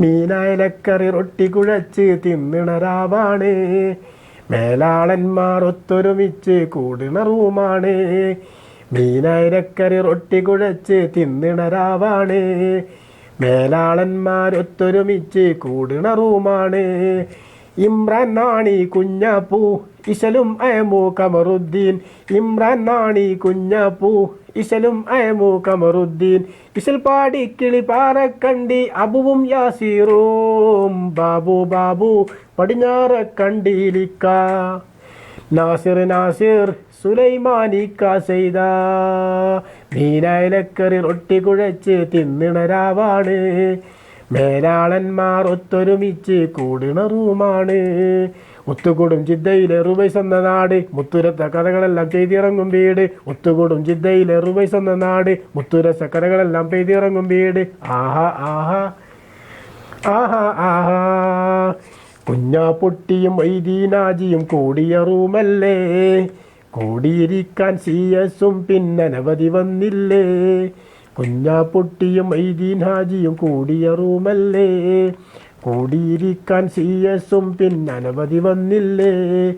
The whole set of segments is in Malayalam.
മീനായിലക്കറി റൊട്ടി കുഴച്ച് തിന്നണ രാവാണ്. മേലാളന്മാർ ഒത്തൊരുമിച്ച് കൂടണ റൂമാണ്. മീനായിലക്കറി റൊട്ടി കുഴച്ച് തിന്നണ രാവാണ്. മേലാളന്മാരൊത്തൊരുമിച്ച് കൂടണ റൂമാണ്. ഇമ്രാൻ നാണി കുഞ്ഞാപ്പൂ ഇശലും അയമു കമറുദ്ദീൻ. ഇമ്രാൻ നാണി കുഞ്ഞാപ്പൂ ഇശലും അയമു കമറുദ്ദീൻ. ഇശൽ പാടി കിളി പാറക്കണ്ടി അബുവും യാസീറും. ബാബു ബാബു പടിഞ്ഞാറ കണ്ടിലിക്ക. നാസിർ നാസിർ സുലൈമാനിക്ക ചെയ്ത. മീനായിലക്കറി റൊട്ടി കുഴച്ച് തിന്നണ രാവാണ്. മേലാളന്മാർ ഒത്തൊരുമിച്ച് കൂടണ റൂമാണ്. ഒത്തുകൂടും ജിദ്ദയിലെ റുബൈസ് എന്ന നാട്. മുത്തുരത്ത കഥകളെല്ലാം ചെയ്തിറങ്ങും വീട്. ഒത്തുകൂടും ജിദ്ദയിലെ റുബൈസ് എന്ന നാട്. മുത്തുരത്ത കഥകളെല്ലാം പെയ്തിറങ്ങും വീട്. ആഹാ ആഹാ ആഹാ ആഹാ. കുഞ്ഞാപ്പൊട്ടിയും വൈദീനാജിയും കൂടിയ റൂമല്ലേ. കൂടിയിരിക്കാൻ CS-ഉം പിന്നനവധി വന്നില്ലേ. കുഞ്ഞാപ്പൊട്ടിയും മൈദീൻ ഹാജിയും കൂടിയ റൂമല്ലേ. കൂടിയിരിക്കാൻ CS-ഉം പിന്നനവധി വന്നില്ലേ.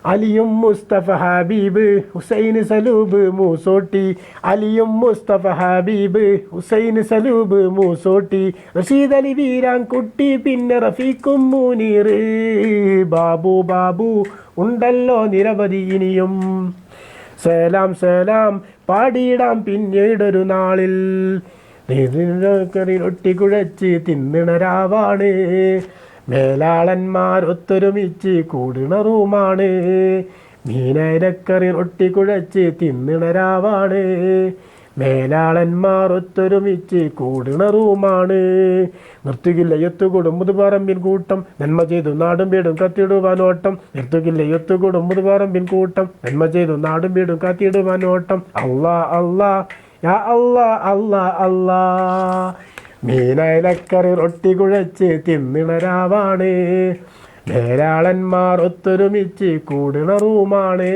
അലിയും മുസ്തഫ ഹബീബ് ഹുസൈൻ സലൂബ് മൂസോട്ടി. അലിയും മുസ്തഫ ഹബീബ് ഹുസൈൻ സലൂബ് മൂസോട്ടി. റഷീദ് അലി വീരാൻകുട്ടി പിന്നെ റഫീഖും മുനീർ. ബാബു ബാബു ഉണ്ടല്ലോ നിരവധി ഇനിയും. സലാം സലാം പാടിയിടാം പിന്നീടൊരു നാളിൽ. റൊട്ടി കുഴച്ച് തിന്നണ രാവാണ്. മേലാളന്മാർ ഒത്തൊരുമിച്ച് കൂടണ റൂമാണ്. മീനായിലക്കറി റൊട്ടി കുഴച്ച് തിന്നണ രാവാണ്. മേലാളന്മാർ ഒത്തൊരുമിച്ച് കൂടണ റൂമാണ്. നിർത്തുകില്ല ഒത്തുകൂടും മുതുപറമ്പിൻ കൂട്ടം. നന്മ ചെയ്തു നാടും വീടും കത്തിയിടുവാനോട്ടം. നിർത്തുകില്ല ഒത്തുകൂടും മുതുപറമ്പിൻ കൂട്ടം. നന്മ ചെയ്തു നാടും വീടും കത്തിയിടുവാനോട്ടം. അല്ലാ അല്ലാ യാ അല്ലാ അല്ലാ അല്ലാ. മീനായിലക്കറി റൊട്ടി കുഴച്ച് തിന്നണ രാവാണ്. മേലാളന്മാർ ഒത്തൊരുമിച്ച് കൂടണ റൂമാണ്.